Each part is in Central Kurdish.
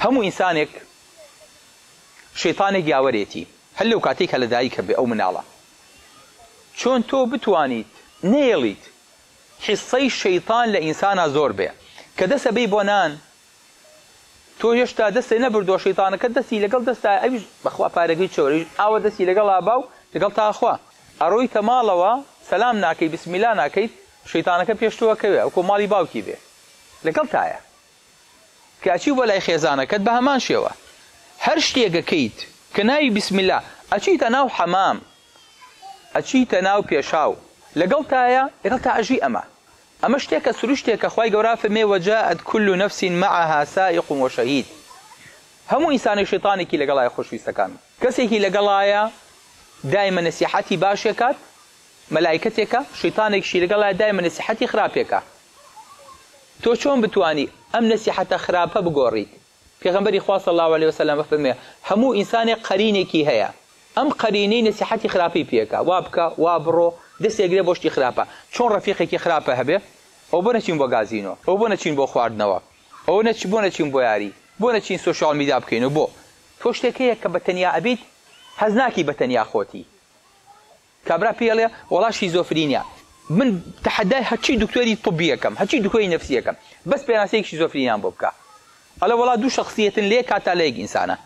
همو إنسانك شيطانك ياوريتي هل لو كاتيك هل دايك بي أو مناڵە چۆن تۆ بتوانیت نێڵیت حیسەی شەیطان لە ئینسانە زۆر بێ کە دەسە بێی بۆ نان تۆ هێشتا دەستێ نەبردۆ شەیطانەکە دەستی لەگەڵ دەستا ئەویش بەخوا پارەکەی چۆری ئاوە دەستی لەگەڵ ئابا و لەگەڵ تاخوا ئەڕۆیتە ماڵەوە سەلام ناکەی بسمیلا ناکەیت شەیطانەکە پێشتووەکەوێ ئەو کۆماڵی باوکی بێ لەگەڵ تایە کاچی بۆ لای خێزانەکەت بە هەمان شێوە هەر شتێکەکەیت کە ناوی بسمیلا ئەچیتە ناو حەمام ئەچیتە ناو پێشاو لەگەڵ تایە لەگەڵ تا ئەژی ئەمە شتێکە سروشتێکە خوای گەورە فەرمێ وەجاءت كل نفس معها سائق وشهيد هەموو ئینسانی شەیطانێکی لەگەڵایە خۆشویستەکان کەسێکی لەگەڵایە دایمە نەسیحەتی باشێکات مەلایکەتێکە شەیطانێکشی لەگەڵایە دایمە نەسیحەتی خراپێکە تۆ چۆن بتوانی ئەم نەسیحەتە خراپە بگۆڕیت پێغەمبەری خوا صلی الله علیه وسلم فەرمێ هەموو ئینسانێک قەرینێکی هەیە ئەم قەرینەی نەسیحەتی خراپی پێکە وا بکە وا بڕۆ دەستێگرێ بۆ شتی خراپە چۆن ڕەفیقێکی خراپە هەبێ ئەو بۆ نەچین بۆ گازینۆ ئەو بۆ نەچین بۆ خواردنەوە ئەو بۆ نەچین بۆ یاری بۆ نەچین سۆشیال میدیا بکەین و بۆ تۆ شتێکەیە کە بەتەنیا ئەبیت حەز ناکی بەتەنیا خۆتی کابرا پێڵێ وەڵا شیزۆفرینیا من تەحەدای هەرچی دکتۆری طبیەکەم هەرچی دکتۆری نەفسیەکەم بەس پێناسەیەکی شیزۆفرینیان بۆ بکە ئەڵێ وەڵا دوو شخصیەتن لێ کاتا لە یەک ئینسانە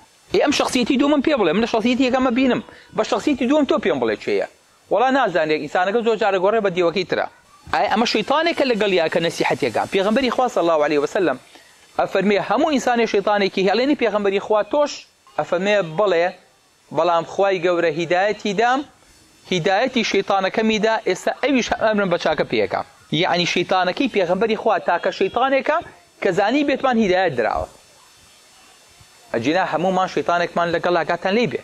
ئەم شخصیەتی دووەم پێ بڵێ من لە شخصیەتی یەکەمە بینم بە شخصیەتی دووەم تۆ پێم بڵێ چێیە وەڵا نازانێت ئینسانەکە زۆر جارە گۆڕێ بە دیوەکەی ترە ئەمە شەیطانێکە لەگەڵیا کە نەسیحەتێکە پێغەمبەری خوا صلی الله علیه وسلم ئەفەرمێ هەموو ئینسانی شەیطانێکی هێڵێنی پێغەمبەری خوا تۆش ئەفەرمێ بڵێ بەڵام خوای گەورە هیدایەتی دام هیدایەتی شەیطانەکەمیدا ئێستا ئەویش ئەمرم بە چاکە پێیەکە یعنی شەیطانەکەی پێغەمبەری خوا تاکە شەیطانێکە کە زانی بێتمان هیدایەت دراوە ئەجینا هەمومان شەیطانێکمان لەگەڵ لاگاتان لێ بێ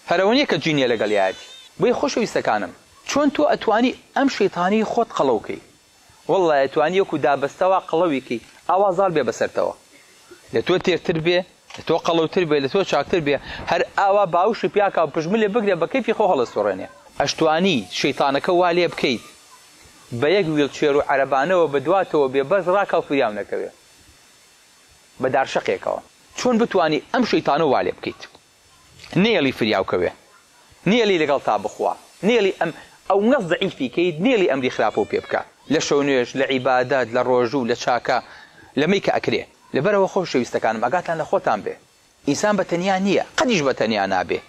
هەرەوە نییە کە جینیە لەگەڵ یایەتی بۆی خۆشەویستەکانم چۆن تۆ ئەتوانی ئەم شەیطانی خۆت قەڵەوکەی وەڵڵای ئەتوانی وەکو دابەستەوە قەڵەویکەی ئاوازار بێ بەسەرتەوە لە تۆ تێرتر بێ لە تۆ قەڵەوتر بێ لە تۆ چاکتر بێ هەر ئاوا باوشی پیاکە و پژملێ بگرێ بە کەیفی خۆ هەڵەسوڕێنێ ئەشتوانی شەیطانەکە وا لێ بکەیت بە یەک ویڵچێر و عەرەبانەوە بەدواتەوە بێ بەس ڕاکە و فریام نەکەوێ بە دارشەقێکەوە چۆن بتوانی ئەم شەیطانە وا لێ بکەیت نێڵی فریاوکەوێ نێڵی لەگەڵ تا بخوا نێڵی ئەو نەس ضەعیفی کەیت نێڵی ئەمری خراپە و پێ بکە لە شەو نوێژ لە عیبادات لە ڕۆژوو لە چاکە لەمەی کە ئەکرێ لەبەرەوە خۆشەویستەکانم ئاگاتان لە خۆتان بێ ئینسان بەتەنیا نییە قەدیش بەتەنیا نابێ